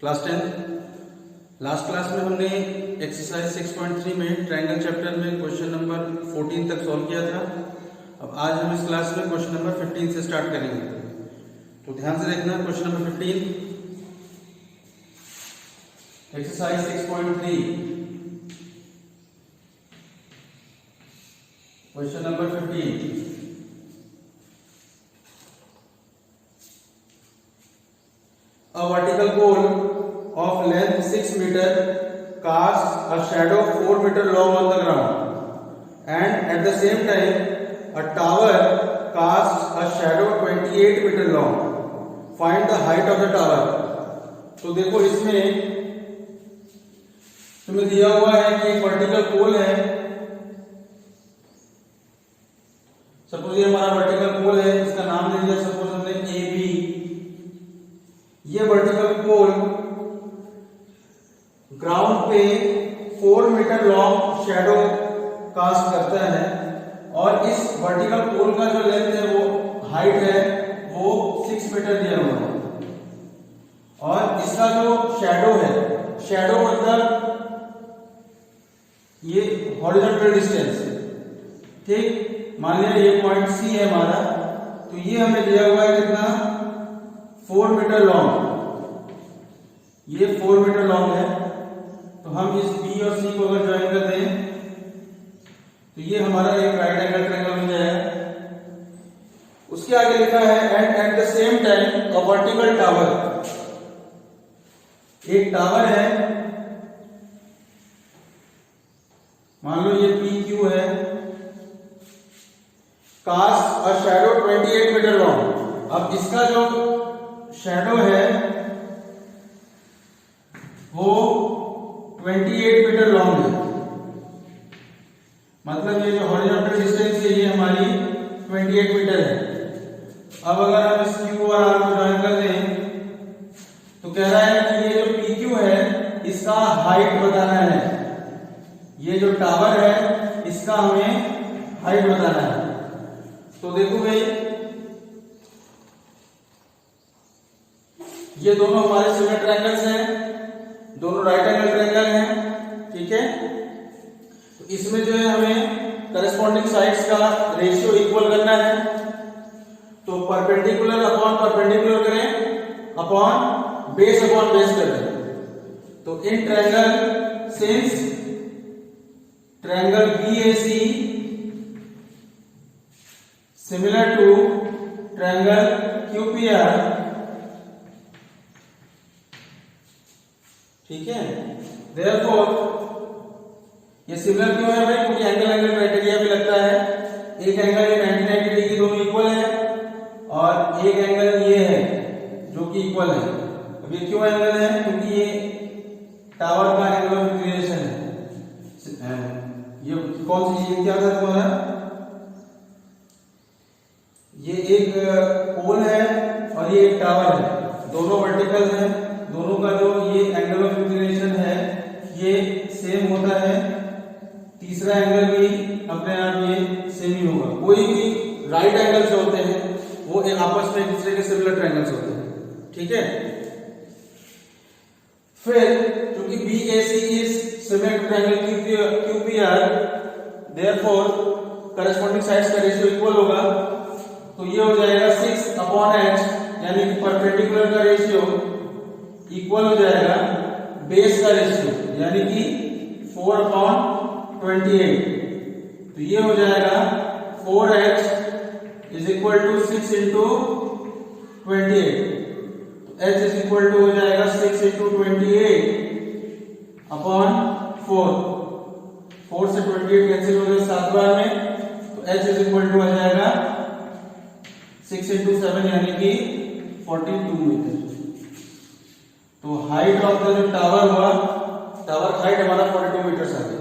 Class 10 last class में हमने exercise 6.3 में ट्रायंगल चैप्टर में क्वेश्चन नंबर 14 तक सॉल्व किया था। अब आज हम इस क्लास में क्वेश्चन नंबर 15 से स्टार्ट करेंगे। तो ध्यान से देखना question number 15 exercise 6.3 question number 15 A vertical pole of length 6 meter casts a shadow 4 meter long on the ground, and at the same time a tower casts a shadow 28 meter long. Find the height of the tower. तो देखो इसमें तुम्हें दिया हुआ है कि एक vertical पोल है। सपोज ये हमारा वर्टिकल पोल है, इसका नाम दे दिया सपोज हमने ए बी। ये वर्टिकल पोल ग्राउंड पे 4 मीटर लॉन्ग शैडो कास्ट करता है, और इस वर्टिकल पोल का जो लेंथ है वो हाइट है वो 6 मीटर दिया हुआ है, और इसका जो शैडो है, शैडो मतलब ये हॉरिजॉन्टल डिस्टेंस, ठीक। मान लिया ये पॉइंट सी है हमारा, तो ये हमें दिया हुआ है कितना 4 मीटर लॉन्ग। ये 4 मीटर लॉन्ग है, तो हम इस बी और सी को अगर ज्वाइन कर दें तो ये हमारा एक राइट एंगल ट्रायंगल हो जाएगा। उसके आगे लिखा है and at the same time a vertical tower. एक टावर है, मान लो ये पी क्यू है, cast a shadow 28 metre long. अब इसका जो शैडो है वो 28 मीटर लॉन्ग है, मतलब ये जो हॉरिजॉन्टल डिस्टेंस है ये हमारी 28 मीटर है। अब अगर हम इस क्यू और आर को ज्वाइन कर दें तो कह रहा है कि ये जो पी क्यू है इसका हाइट बताना है। ये जो टावर है इसका हमें हाइट बताना है। तो देखो भाई, ये दोनों हमारे सिमिलर ट्रायंगल्स हैं, दोनों राइट एंगल ट्रायंगल हैं, ठीक है। तो इसमें जो है हमें करस्पॉन्डिंग साइड्स का रेशियो इक्वल करना है। तो परपेंडिकुलर अपॉन परपेंडिकुलर करें, अपॉन बेस करें। तो in triangle since triangle BAC similar to triangle QPR, ठीक है। Therefore ये सिमिलर क्यों है भाई? क्योंकि एंगल एंगल क्राइटेरिया भी लगता है। एक एंगल 90 डिग्री दोनों इक्वल है, और एक एंगल ये है जो कि इक्वल है। अब ये क्यों एंगल है? क्योंकि ये टावर का एंगल ऑफ इंक्लिनेशन है। ये कौन सी चीज क्या था तुम्हारा? ये एक पोल है और ये एक टावर है, दोनों वर्टिकल है, दोनों का जो ये एंगल ऑफ इंक्लिनेशन है ये सेम होता है। तीसरा एंगल भी अपने आप ये सेम ही होगा। कोई भी राइट एंगल जो होते हैं वो आपस में एक दूसरे के सिमिलर ट्रायंगल्स होते हैं, ठीक है। फिर क्योंकि BAC is similar to triangle QPR, therefore corresponding sides का रेशियो इक्वल होगा। तो ये हो जाएगा 6/h, यानी कि परपेंडिकुलर का रेशियो इक्वल हो जाएगा बेस का रेशियो, यानी कि 4/28। तो ये हो जाएगा 4h is equal to 6 into 28। तो h इज इक्वल टू हो जाएगा 6 इंटू 28 अपॉन 4। 4 से 28 कैंसिल हो गए 7 बार में, तो h इज इक्वल टू हो जाएगा 6 इंटू 7 यानी कि 42 मीटर। तो हाइट ऑफ द जो टावर हुआ, टावर हाइट हमारा 42 मीटर आ गया,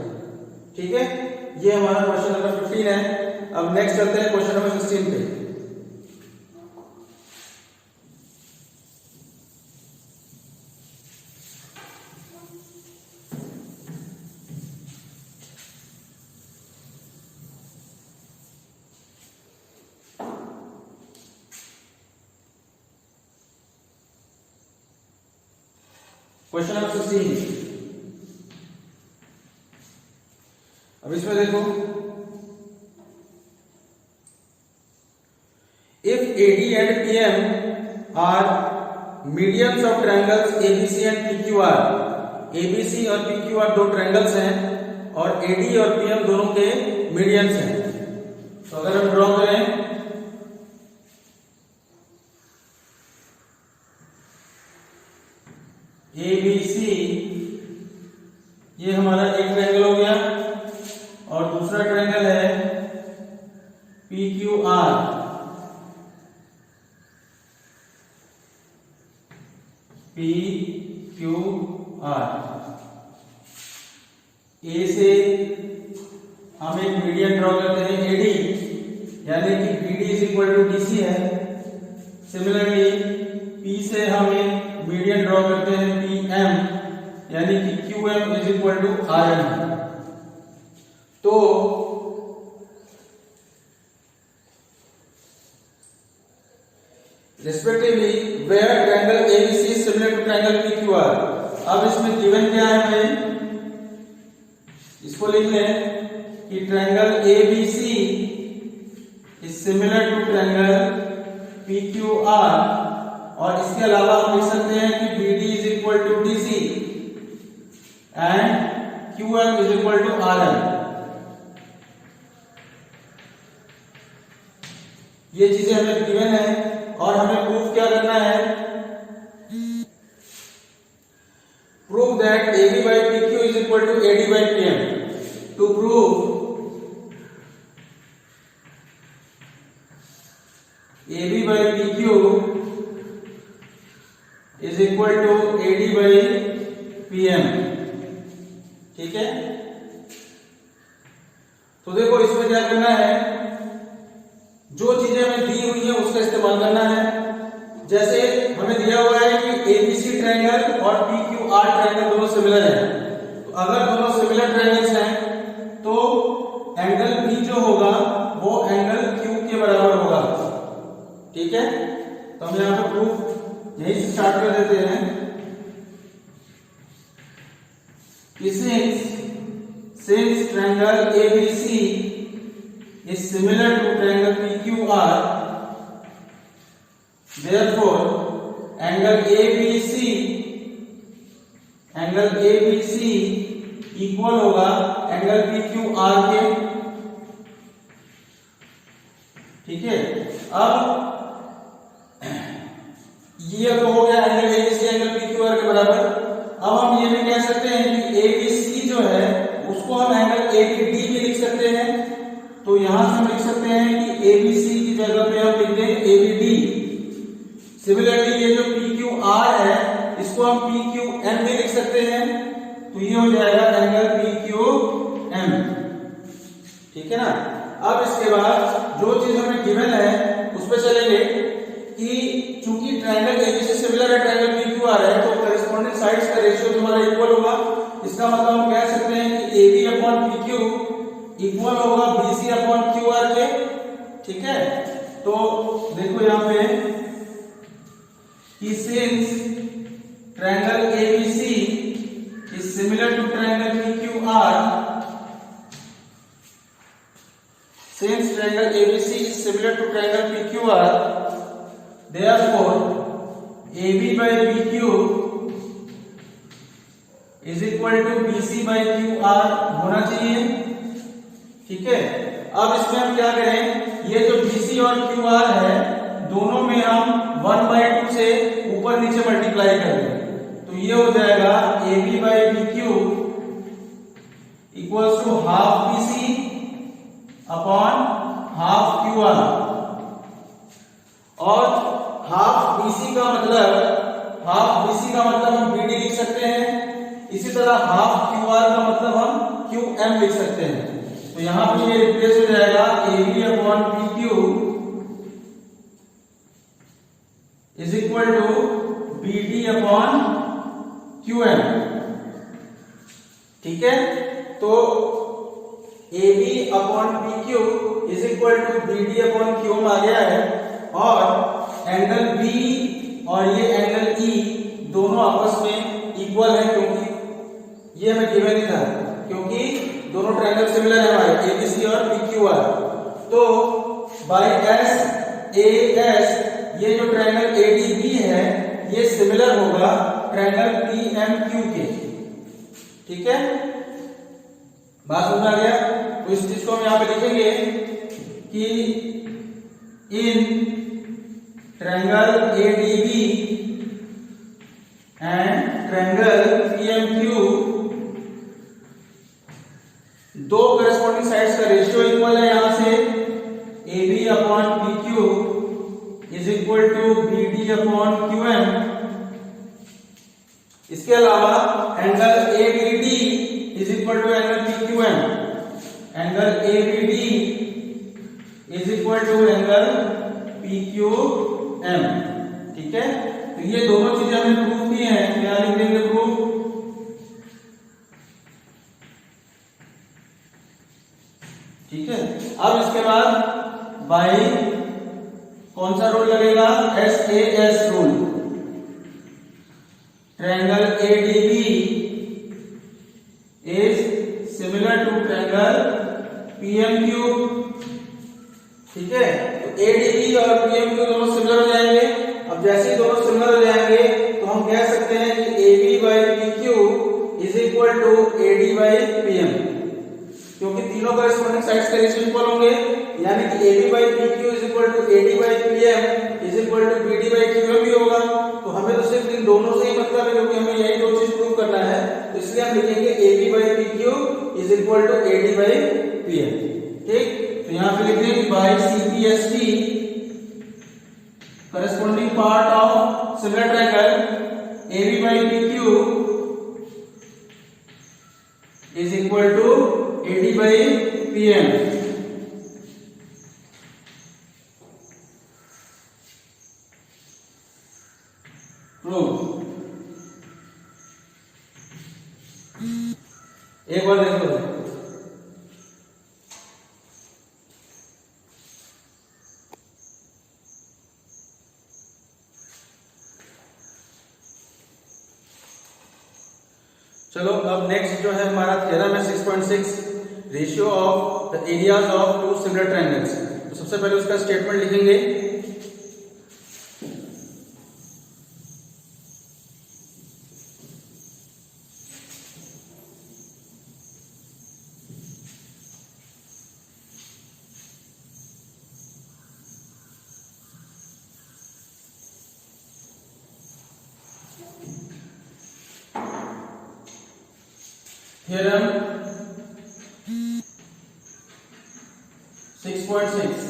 ठीक है। ये हमारा क्वेश्चन नंबर 15 है। अब नेक्स्ट चलते हैं क्वेश्चन नंबर 16 पे। Question number 16। अब इसमें देखो, if AD and PM are medians of triangles ABC and PQR, ABC और PQR दो ट्रायंगल्स हैं और AD और PM दोनों के मीडियंस हैं। तो अगर हम ड्रॉ करें, ABC ये हमारा एक ट्रायंगल हो गया और दूसरा ट्रायंगल है PQR, ए से हम एक मीडियन ड्रॉ करते हैं AD, यानी कि BD is equal to DC है। सिमिलरली P से हम एक मीडियन ड्रॉ करते हैं PM, यानी कि QM is equal to RM। तो respectively where triangle ABC is similar to triangle PQR। अब इसमें गिवन क्या है भाई, इसको लिख लें कि triangle ABC is similar to triangle PQR, और इसके अलावा हम लिख सकते हैं कि BD is equal to DC and QM is equal to RM। ये चीजें हमें गिवन है और हमें प्रूफ क्या करना है, prove that AB by PQ is equal to AD by PM। To prove AB by PQ is equal to AD by PM। ठीक है, तो देखो इसमें क्या करना है, जो चीजें हमें दी हुई है उसका इस्तेमाल करना है। जैसे हमें दिया हुआ है कि ABC ट्रायंगल और PQR ट्रायंगल दोनों सिमिलर हैं, तो अगर दोनों सिमिलर ट्रायंगल्स हैं तो एंगल B जो होगा वो एंगल Q के बराबर होगा। ठीक है, तो हम यहां पर प्रूफ यहीं से स्टार्ट कर देते हैं कि since triangle ABC is similar to triangle PQR, therefore angle ABC equal होगा एंगल PQR के। ठीक है, अब ये तो हो गया एंगल ABC एंगल PQR के बराबर। अब हम ये भी कह सकते हैं कि ABC जो है उसको हम एंगल ABD भी लिख सकते हैं। तो यहां से हम लिख सकते हैं कि ABC की जगह पे हम लिख दें ABD। सिमिलरली ये जो PQR है इसको हम PQM भी लिख सकते हैं, तो ये हो जाएगा एंगल PQM। ठीक है ना। अब इसके बाद जो चीज हमें गिवन है उस पर चलेंगे कि चूंकि ट्रायंगल ABC सिमिलर है ट्रायंगल PQR है, तो करेस्पॉन्डिंग साइड्स का रेशियो तुम्हारा इक्वल होगा। इसका मतलब हम कह सकते हैं कि AB अपॉन PQ इक्वल होगा BC अपॉन QR के। ठीक है, तो देखो यहां पे कि since triangle ABC is similar to triangle PQR, since triangle ABC is similar to triangle PQR, therefore AB by PQ is equal to BC by QR होना चाहिए। ठीक है, अब इसमें हम क्या करें, ये जो BC और QR है दोनों में हम 1/2 से ऊपर नीचे मल्टीप्लाई कर दें, तो ये हो जाएगा AB by PQ equals to half BC upon half QR। और हाफ BC का मतलब हम BD लिख सकते हैं, इसी तरह हाफ QR का मतलब हम QM लिख सकते हैं। तो यहां पर ये रिप्लेस हो जाएगा AB upon PQ is equal to BD upon QM। ठीक है, तो AB upon PQ is equal to BD upon QM आ गया है, और एंगल B और ये एंगल E दोनों आपस में इक्वल है, क्योंकि ये हमें गिवन ही था, क्योंकि दोनों ट्रायंगल सिमिलर है हमारे एबीसी और पीक्यूआर। तो बाय एस ए एस ये जो ट्रायंगल एडीबी है ये सिमिलर होगा ट्रायंगल पीएमक्यू के। ठीक है, बात समझ आ गया? तो इस चीज को हम यहां पे लिखेंगे कि in triangle ADB and triangle PMQ दो करस्पॉन्डिंग साइड्स का रेशियो इक्वल है। यहां से AB upon PQ is equal to BD upon QM। इसके अलावा angle ABD is equal to angle PQM, angle ABD is equal to angle PQM। ठीक है, तो ये दोनों चीजें हमने प्रूफ की हैं। क्या लिख देंगे प्रूफ? ठीक है, अब इसके बाद बाई कौन सा रूल लगेगा? SAS rule. Triangle ADB is similar to triangle PMQ। ठीक है, तो ADB और PMQ दोनों सिमिलर हो जाएंगे। अब जैसे ही दोनों सिमिलर हो जाएंगे तो हम कह सकते हैं कि AB by PQ is equal to AD by PM, क्योंकि तीनों करस्पॉन्डिंग साइड्स का रेशियो इक्वल होंगे। यानी कि AB by PQ is equal to AD by PM is equal to BD by QM भी होगा। तो हमें तो सिर्फ इन दोनों से ही मतलब है, क्योंकि हमें यही दो चीज प्रूव करना है। तो इसलिए हम लिखेंगे AB by PQ is equal to AD by PM। ठीक, तो यहां पे लिख देंगे by CPST corresponding part of similar triangle AB by PQ is equal to AD by PM। एक बार देखो, चलो अब नेक्स्ट जो है हमारा थ्योरम है 6.6 ratio of the areas of two similar triangles. तो सबसे पहले उसका स्टेटमेंट लिखेंगे। थ्योरम 6.6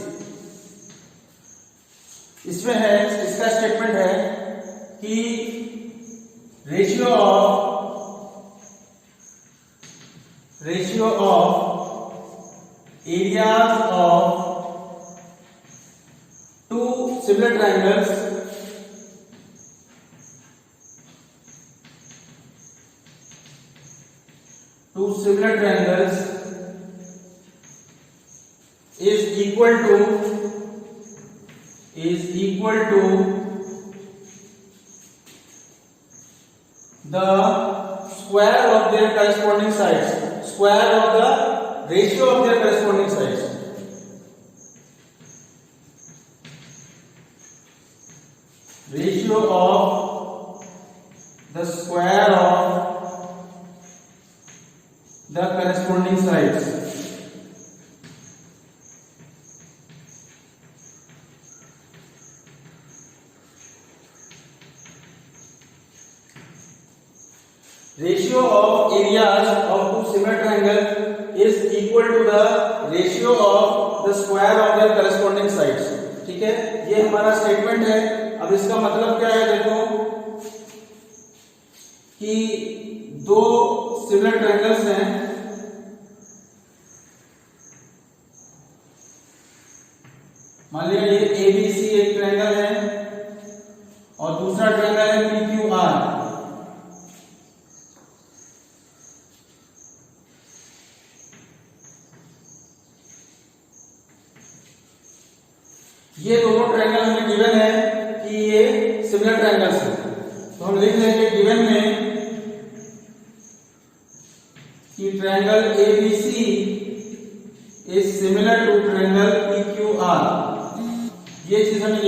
इसमें है, इसका स्टेटमेंट है कि ratio of areas of two similar triangles is equal to the square of their corresponding sides, square of the ratio of their corresponding sides. Ratio of the square of the corresponding sides. Ratio of areas of two similar triangle is equal to the ratio of the square of their corresponding sides. ठीक है, ये हमारा statement है। अब इसका मतलब क्या है? देखो कि दो सिमिलर ट्रायंगल्स हैं, मान लिया ये ABC एक ट्रायंगल है और दूसरा ट्रायंगल है PQR। ये दोनों ट्रायंगल हमें गिवन है कि ये सिमिलर ट्रायंगल्स हैं। तो हम लिख लेंगे गिवन में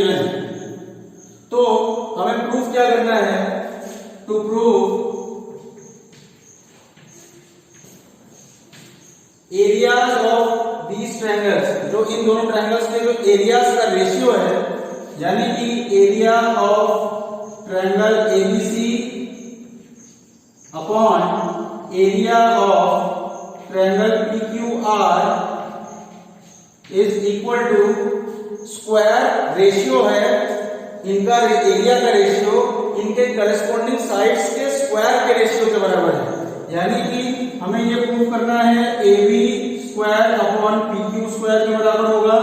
गिवन है। तो हमें प्रूफ क्या करना है? To prove areas of these triangles, जो इन दोनों ट्रायंगल्स के जो एरियाज का रेशियो है, यानी कि area of triangle ABC upon area of triangle PQR is equal to square ratio है इनका, एरिया का रेशियो इनके करस्पॉन्डिंग साइड्स के स्क्वायर के रेशियो के बराबर है। यानी कि हमें ये प्रूव करना है AB square upon PQ square के बराबर होगा,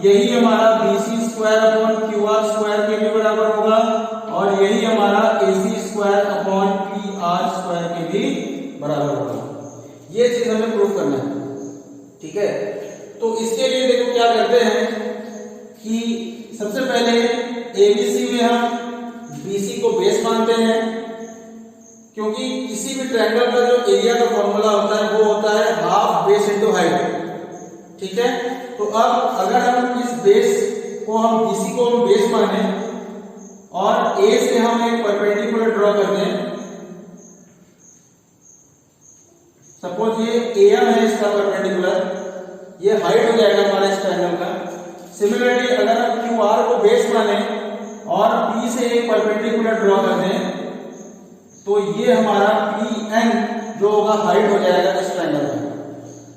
यही हमारा BC square upon QR square के भी बराबर होगा, और यही हमारा AC square upon PR square के भी बराबर होगा। ये चीज हमें प्रूव करना है, ठीक है। तो इसके लिए देखो क्या करते हैं कि सबसे पहले ABC में हम BC को बेस मानते हैं, क्योंकि किसी भी ट्रायंगल का जो एरिया का फॉर्मूला होता है वो होता है हाफ बेस इनटू हाइट, ठीक है। तो अब अगर हम इस बेस को हम BC को हम बेस माने और A से हम एक परपेंडिकुलर ड्रॉ कर दें, सपोज ये AM है इसका परपेंडिकुलर, ये हाइट हो जाएगा हमारा इस ट्रायंगल का। सिमिलरली अगर हम QR को बेस माने और P से एक परपेंडिकुलर ड्रॉ कर दें, तो ये हमारा PN जो होगा हाइट हो जाएगा इस ट्रायंगल का।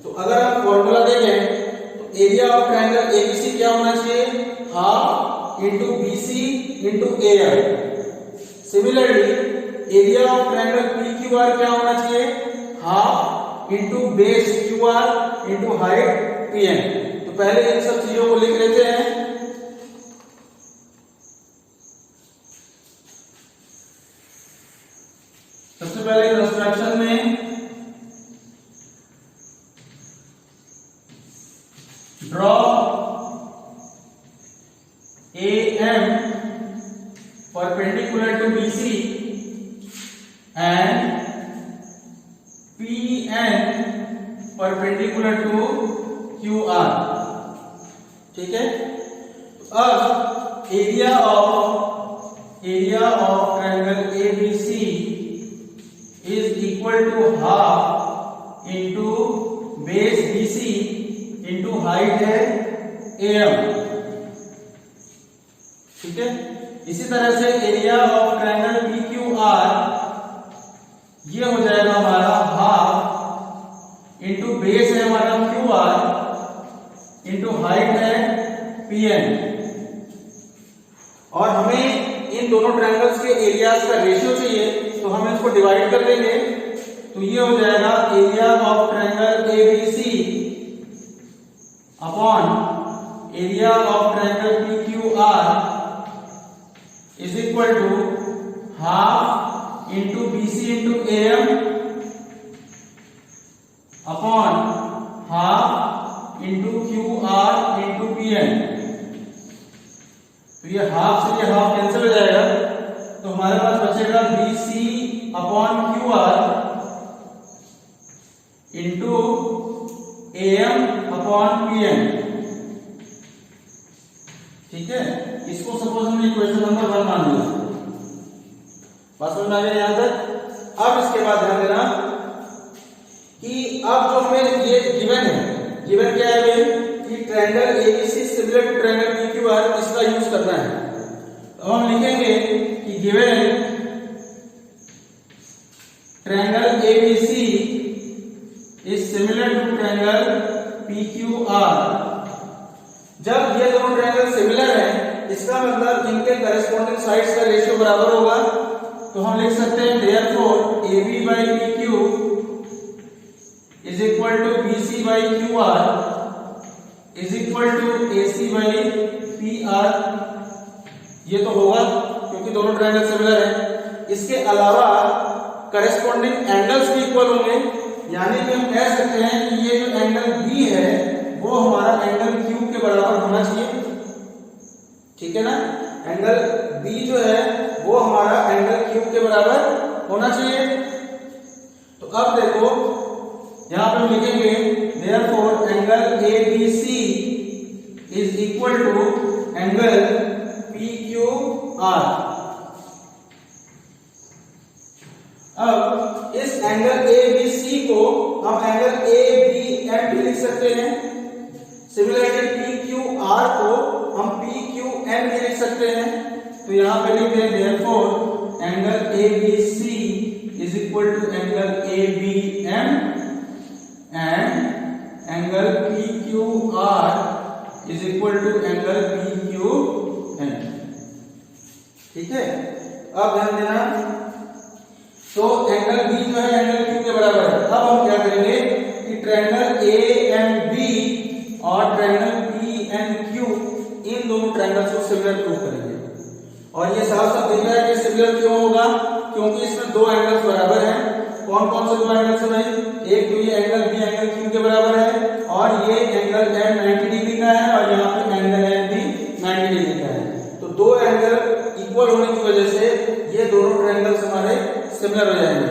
तो अगर आप फॉर्मूला देखें तो एरिया ऑफ ट्रायंगल ABC क्या होना चाहिए? Half into BC into AM। Similarly area of triangle PQR क्या होना चाहिए? Half into base QR into height PN। तो पहले इन सब चीजों को लिख लेते हैं। सबसे पहले कंस्ट्रक्शन में draw AM perpendicular to BC and PN perpendicular to QR, ठीक है। अब area of triangle ABC is equal to half into base BC into height है AM, ठीक है। इसी तरह से एरिया ऑफ ट्रायंगल PQR ये हो जाएगा हमारा हाफ इंटू बेस है हमारा QR इंटू हाइट है PN। और हमें इन दोनों ट्रायंगल्स के एरियाज का रेशियो चाहिए, तो हम इसको डिवाइड कर देंगे। तो ये हो जाएगा area of triangle ABC upon area of triangle PQR is equal to half into BC into AM upon half into QR into PN। तो ये हाफ से ये हाफ कैंसिल हो जाएगा, तो हमारे पास बचेगा BC upon QR into AM upon PN, ठीक है। इसको सपोज हमने इक्वेशन नंबर 1 मान लिया। बात समझ में आ गई यहां तक? अब इसके बाद ध्यान देना कि अब जो हमें ये गिवन है, गिवन क्या है कि triangle ABC similar to triangle PQR, इसका यूज करना है। तो हम लिखेंगे कि given triangle ABC is similar to triangle PQR। जब ये दोनों ट्रायंगल सिमिलर हैं, इसका मतलब इनके करस्पॉन्डिंग साइड्स का रेशियो बराबर होगा। तो हम लिख सकते हैं therefore AB by PQ is equal to BC by QR is equal to AC by PR। ये तो होगा क्योंकि दोनों ट्रायंगल सिमिलर हैं। इसके अलावा करस्पॉन्डिंग एंगल्स भी इक्वल होंगे, यानी कि हम कह सकते हैं कि ये जो एंगल B है वो हमारा एंगल Q के बराबर होना चाहिए, ठीक है ना। एंगल B जो है वो हमारा एंगल Q के बराबर होना चाहिए। तो अब देखो यहां पर हम लिखेंगे therefore angle ABC is equal to angle R. अब इस एंगल ए बी सी को हम एंगल ए बी एम भी लिख सकते हैं। सिमिलरली पी क्यू आर को हम पी क्यू एन भी लिख सकते हैं। तो यहां पे लिख दें therefore angle A B C is equal to angle A B M and angle P Q R is equal to angle P Q N. ठीक है, अब ध्यान देना, तो एंगल बी जो है एंगल क्यू के बराबर है। अब हम क्या करेंगे कि ट्रायंगल ए एम बी और triangle P N Q in दोनों ट्रायंगल्स को सिमिलर प्रूव करेंगे। और ये साफ साफ दिख रहा है कि सिमिलर क्यों होगा, क्योंकि इसमें दो एंगल्स बराबर हैं। कौन कौन से दो एंगल्स हैं भाई? एक तो ये एंगल बी एंगल क्यू के बराबर है और ये एंगल एम 90 डिग्री का है और यहाँ पे एंगल एम भी 90 डिग्री का है। तो दो एंगल इक्वल होने की वजह से ये दोनों ट्रायंगल्स हमारे सिमिलर हो जाएंगे।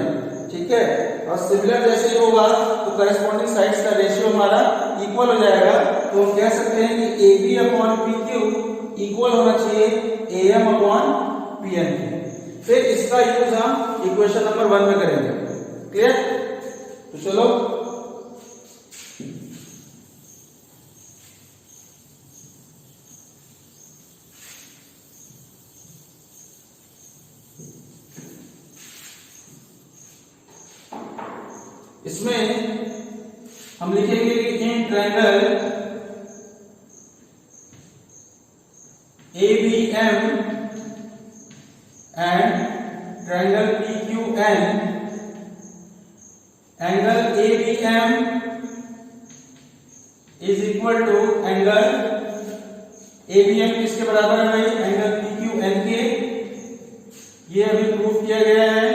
ठीक है, और सिमिलर जैसे ही होगा तो करस्पॉन्डिंग साइड्स का रेशियो हमारा इक्वल हो जाएगा। तो हम कह सकते हैं कि A B upon P Q equal होना चाहिए A M upon P N. फिर इसका यूज हम इक्वेशन नंबर 1 में करेंगे। क्लियर? तो चलो इसमें हम लिखेंगे कि in triangle A B M and triangle P Q N, angle A B M is equal to angle A B M किसके बराबर है भाई? एंगल पी क्यू एन के। ये अभी प्रूफ किया गया है।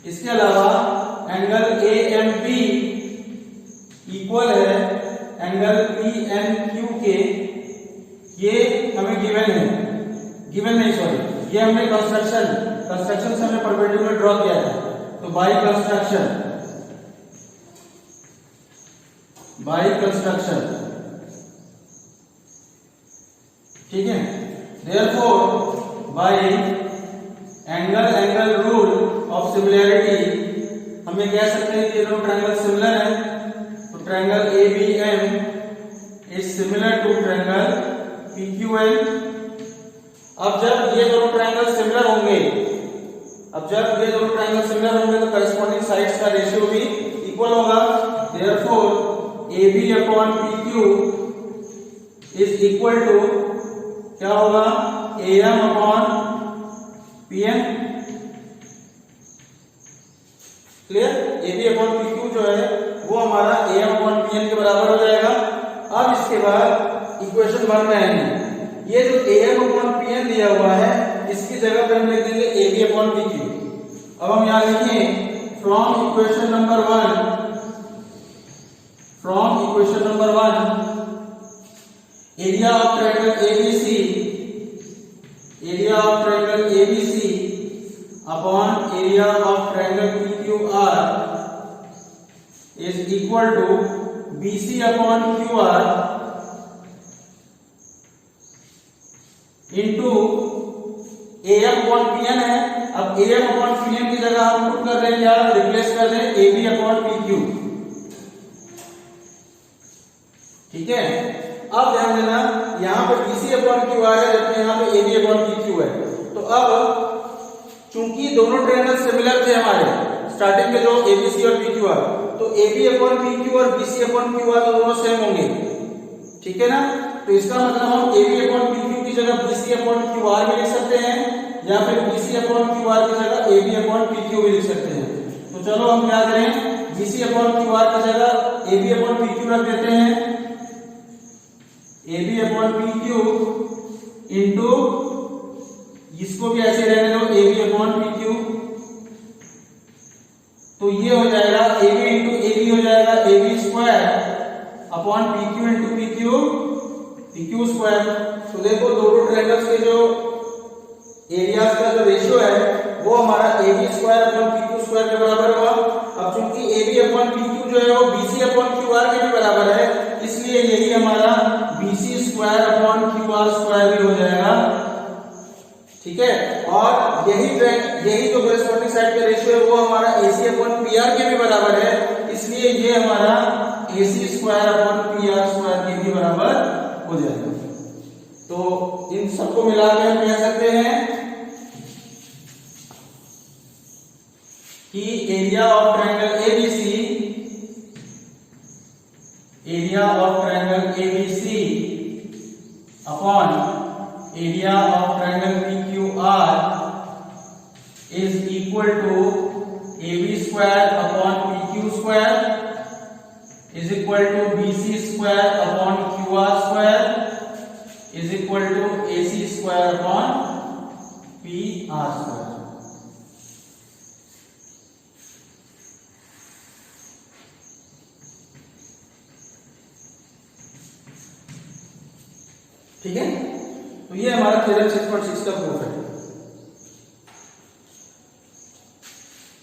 इसके अलावा angle A M P equal है एंगल पी एन क्यू के। ये हमें गिवन है, गिवन नहीं सॉरी, ये हमने कंस्ट्रक्शन से हमने परपेंडिकुलर ड्रॉ किया था। तो बाय कंस्ट्रक्शन ठीक है। Therefore by angle rule of similarity हम ये कह सकते हैं कि दोनों ट्रायंगल सिमिलर हैं। तो triangle A B M is similar to triangle P Q N. अब जब ये दोनों ट्रायंगल सिमिलर होंगे, तो करस्पॉन्डिंग साइड्स का रेशियो भी इक्वल होगा। Therefore A B upon P Q is equal to क्या होगा? A M upon P N. Clear? A B upon P Q जो है वो हमारा A M upon P N के बराबर हो जाएगा। अब इसके बाद इक्वेशन 1 में आएंगे। ये जो A M upon P N दिया हुआ है इसकी जगह पे हम लिख देंगे A B upon P Q. अब हम यहां लिखें from equation number 1 area of triangle ABC upon area of triangle PQR is equal to BC upon QR into AM upon PN है। अब AM अपॉन PN की जगह हम पुट कर रहे हैं क्या? रिप्लेस कर रहे हैं AB अपॉन PQ। ठीक है, अब ध्यान देना यहां पे BC अपॉन QR है जबकि यहां पे AB अपॉन PQ है। तो अब चूंकि दोनों ट्रायंगल सिमिलर थे हमारे स्टार्टिंग में जो ABC और PQR, तो AB अपॉन PQ और BC अपॉन QR तो दोनों सेम होंगे। ठीक है ना? तो इसका मतलब हम AB अपॉन PQ की जगह BC अपॉन QR भी लिख सकते हैं या फिर BC अपॉन QR की जगह AB अपॉन PQ भी लिख सकते हैं। तो चलो हम क्या करें, BC अपॉन QR की जगह AB अपॉन PQ रख देते हैं। AB अपॉन PQ इंटू इसको भी ऐसे रहने दो AB अपॉन PQ। तो ये हो जाएगा AB इंटू AB हो जाएगा AB square upon PQ into PQ square. तो देखो दोनों ट्रायंगल्स के जो एरियाज का जो रेशियो है वो हमारा AB square upon PQ square के बराबर हुआ। अब चूंकि AB अपॉन PQ जो है वो BC अपॉन QR के भी बराबर है, इसलिए यही हमारा BC square upon QR square भी हो जाएगा ठीक है। और यही जो कॉरेस्पॉन्डिंग साइड का रेशियो है वो हमारा AC अपॉन PR के भी बराबर है, इसलिए ये हमारा AC square upon PR square के भी बराबर हो जाएगा। तो इन सबको मिला के हम कह सकते हैं कि area of triangle ABC upon area of triangle PQR is equal to AB square upon PQ square is equal to BC square upon QR square is equal to AC square upon PR square। ठीक है, तो ये हमारा theorem 6.6 का proof है।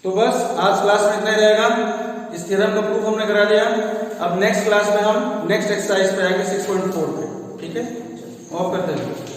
तो बस आज क्लास में इतना ही रहेगा। इस थ्योरम का प्रूफ हमने करा दिया। अब नेक्स्ट क्लास में हम नेक्स्ट एक्सरसाइज पे आएंगे 6.4 पे। ठीक है, ऑफ करते हैं।